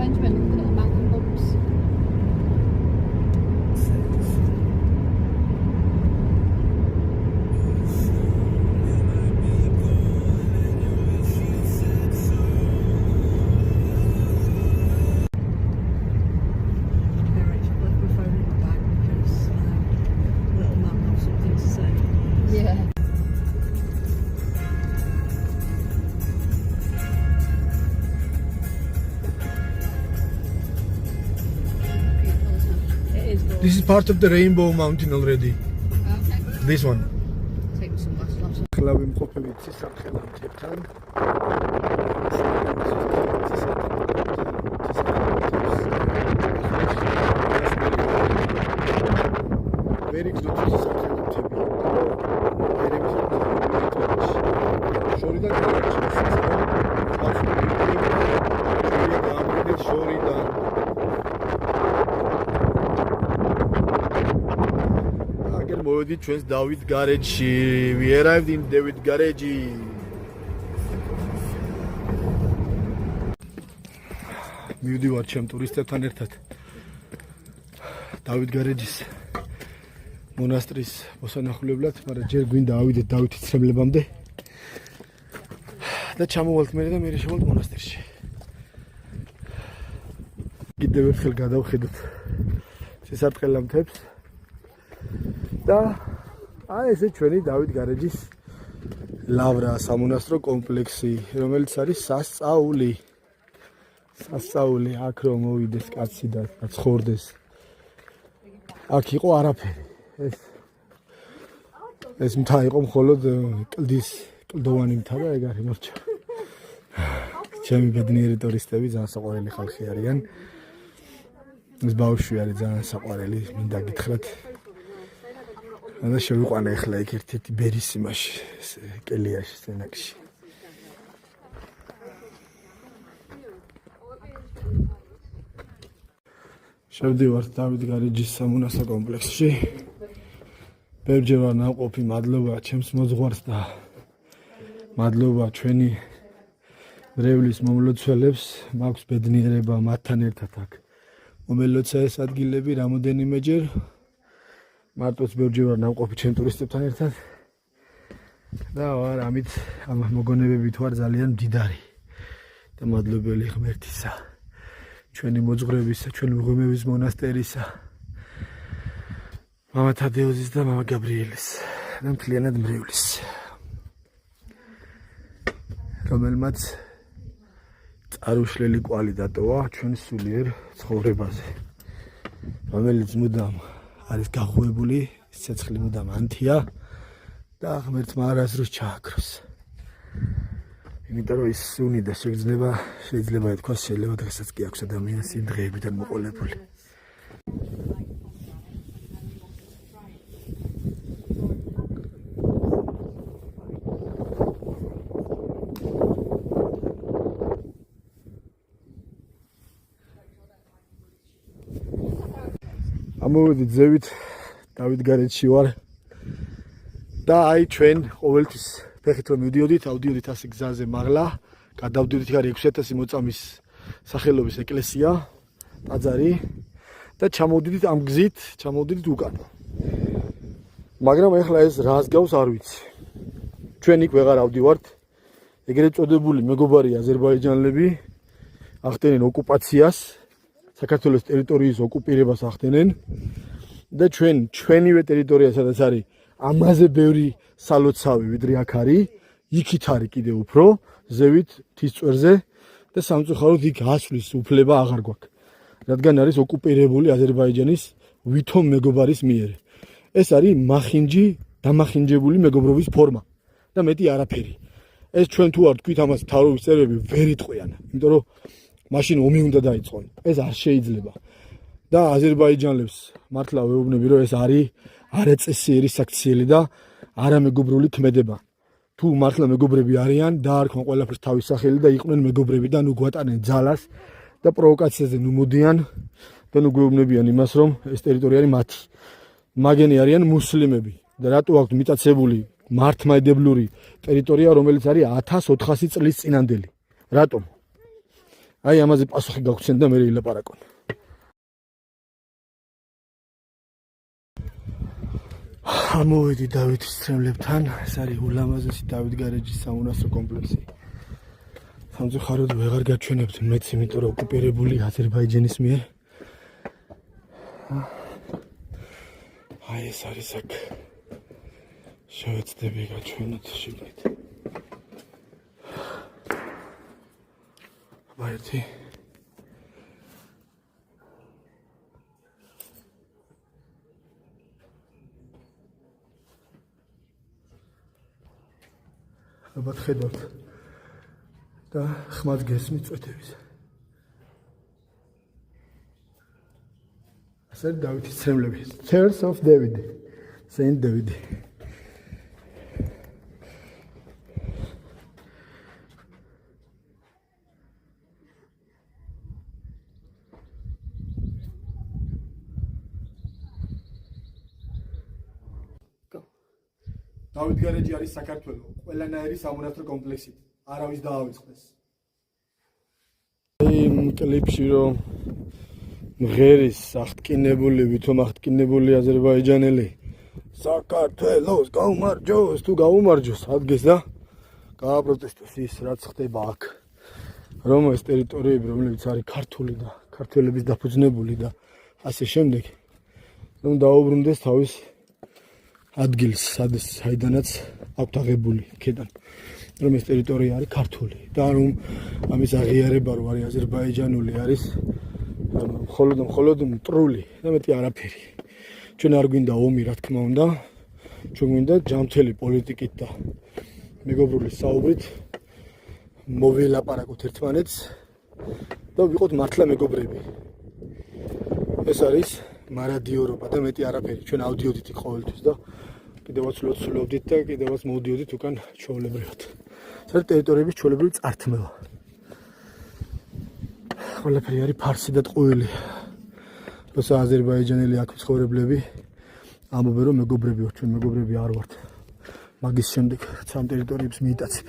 arrangement with the mountain books. Yeah. This is part of the Rainbow Mountain already. Okay. This one. Take some muscle up. ხლავი მყოფელი ცისარტყელთან. Very good ცისარტყელთები. შორიდან შორიდან მოვედით ჩვენს დავით გარეჯში. We arrived in David garage. მივდივარ ჩემ ტურისტებთან ერთად დავით გარეჯის მონასტრის მოსანახულებლად, მაგრამ ჯერ გვინდა ავიდეთ დავითის ცრემლებამდე და ჩამოვალთ მე და მე შევალთ მონასტერში. კიდევ ერთხელ გადავხედოთ ცისარტყელამდებს. და აი ესე ჩვენი დავით გარეჯის ლავრა სამონასტრო კომპლექსი, რომელიც არის სასწაული. სასწაული, აქ რომ მოვიდეს კაცი და ცხოვრდეს. აქ იყო არაფერი. ეს მთა იყო მხოლოდ კლდოვანი მთა და ეგ არის მორჩა. ჩემი ბედნიერი ტურისტები ძალიან საყვარელი ხალხი არიან. ეს ბავშვი არის ძალიან საყვარელი, მინდა გითხრათ. და შევიყვანე ახლა იქ ერთ-ერთი ბერისიმაში, კელიაში, სენაკში. შევდივართ დავით გარეჯის სამონასტრო კომპლექსში. ბევრჯერ ვარ ნაყოფი, მადლობა ჩემს მოძღვარს და მადლობა ჩვენი მრევლის მომლოცველებს. მაქვს ბედნიერება მათთან ერთად აქ მომელოცა ეს ადგილები რამოდენიმეჯერ. მარტოც ბევრჯერ ვარ ნამყოფი ჩემ ტურისტებთან ერთად და ვარ ამით ამ მოგონებებით ვარ ძალიან მდიდარი და მადლობელი ღმერთისა, ჩვენი მოძღვრებისა, ჩვენი მღვიმევის მონასტერისა, მამა თადეოზის და მამა გაბრიელის და მთლიანად მრევლის, რომელმაც წარუშლელი კვალი დატოვა ჩვენ სულიერ ცხოვრებაზე, რომელიც მუდამ არის გაღვივებული, სიცოცხლე მუდამ ანთია და ღმერთმა არასდროს ჩააქროს. იმიტომ რომ ის სუნი და შეიძლება ითქვას, შეიძლება დღესაც კი აქვს ადამიანს იმ დღეებიდან მოყოლებული. ამოვედით ზევით დავით გარეჯში ვარ და აი ჩვენ ყოველთვის ფეხით რომ მივდიოდით, ავდიოდით ასე გზაზე მაღლა, გადავდიოდით არის 6000 მოწამის სახელობის ეკლესია, ტაძარი და ჩამოვდით ამ გზით, ჩამოვდით უკან. მაგრამ ეხლა ეს რას გავს არ ვიცი. ჩვენ იქ ვეღარ ავდივართ. ეგრეთ წოდებული მეგობარი აზერბაიჯანელები ახდენენ ოკუპაციას, საქართველოს ტერიტორიის ოკუპირებას ახდენენ და ჩვენივე ტერიტორია, სადაც არის ამაზე ბევრი სალოცავი, ვიდრე აქ არის, იქით არის კიდევ უფრო ზევით თისწვერზე და სამწუხაროდ იქ ასვლის უფლება აღარ გვაქვს. რადგან არის ოკუპირებული აზერბაიჯანის ვითომ მეგობარის მიერ. ეს არის დამახინჯებული მეგობრობის ფორმა და მეტი არაფერი. ეს ჩვენ თუ არ თქვით ამას მთავრობის წევრები ვერ იტყვიან, იმიტომ რომ მაშინ ომი უნდა დაიწყონ. ეს არ შეიძლება. და აზერბაიჯანელებს მართლა ვეუბნები, რომ ეს არის არაწესიერი საქციელი და არამეგობრული ქმედება. თუ მართლა მეგობრები არიან, დაარქვენ ყველაფერს თავის სახელი და იყვნენ მეგობრები და ნუ გვატანენ ძალას და პროვოკაციაზე ნუ მოდიან და ნუ გვეუბნებიან იმას, რომ ეს ტერიტორია არის მათი. მაგენი არიან მუსლიმები და რატო აქვთ მიტაცებული მართლმადიდებლური ტერიტორია, რომელიც არის 1400 წლის წინანდელი. რატომ? აი ამაზე პასუხი გაგვცენ და მე ვილაპარაკონ. ამოვედი დავითის ცრემლებთან, ეს არის ულამაზესი დავით გარეჯის სამონასტრო კომპლექსი. სამწუხაროდ ვეღარ გაჩვენებთ მეც, იმიტომ რომ ოკუპირებული აზერბაიჯანის მიერ. აი ეს არის აქ. შევეცდები გაჩვენოთ შიგნით. ვაერთი. ალბათ ხედავთ და ხმად გესმით წვეთების. ასე დავითის ცრემლები. Stairs of David. Saint David. დავით გარეჯი არის საქართველოს ყველანაირი სამონასტრო კომპლექსი. არავის დაავიწყდეს. კლიპში რომ მღერის აღტკინებული, ვითომ აღტკინებული აზერბაიჯანელი საქართველოს გაუმარჯოს თუ გაუმარჯოს ადგეს და გააპროტესტოს ის რაც ხდება აქ. რომ ეს ტერიტორიები, რომლებიც არის ქართული და ქართველების დაფუძნებული და ასე შემდეგ, რომ დაუბრუნდეს თავის ადგილს, საიდანაც აქვთ აღებული იქედან, რომ ეს ტერიტორია არის ქართული და რომ ამის აღიარება რო არის აზერბაიჯანული არის მხოლოდ მტრული და მეტი არაფერი. ჩვენ არ გვინდა ომი, რა თქმა უნდა, ჩვენ გვინდა ჯანმრთელი პოლიტიკით და მეგობრული საუბრით მოვილაპარაკოთ ერთმანეთს და ვიყოთ მართლა მეგობრები. ეს არის მარადიორობა და მეტი არაფერი. ჩვენ ავდიოდით ყოველთვის და კიდევაც ლოცულობდით და კიდევაც მოვდიოდით უკან ჩვეულებრივად. ეს არის ტერიტორიების ჩვეულებრივი წართმევა. ყველაფერი არის ფარსი და ტყუილი. როცა აზერბაიჯანელი აქ მცხოვრებლები ამბობენ რომ მეგობრები ვართ, ჩვენ მეგობრები არ ვართ. მაგის შემდეგ სამ ტერიტორიებს მიიტაცებ.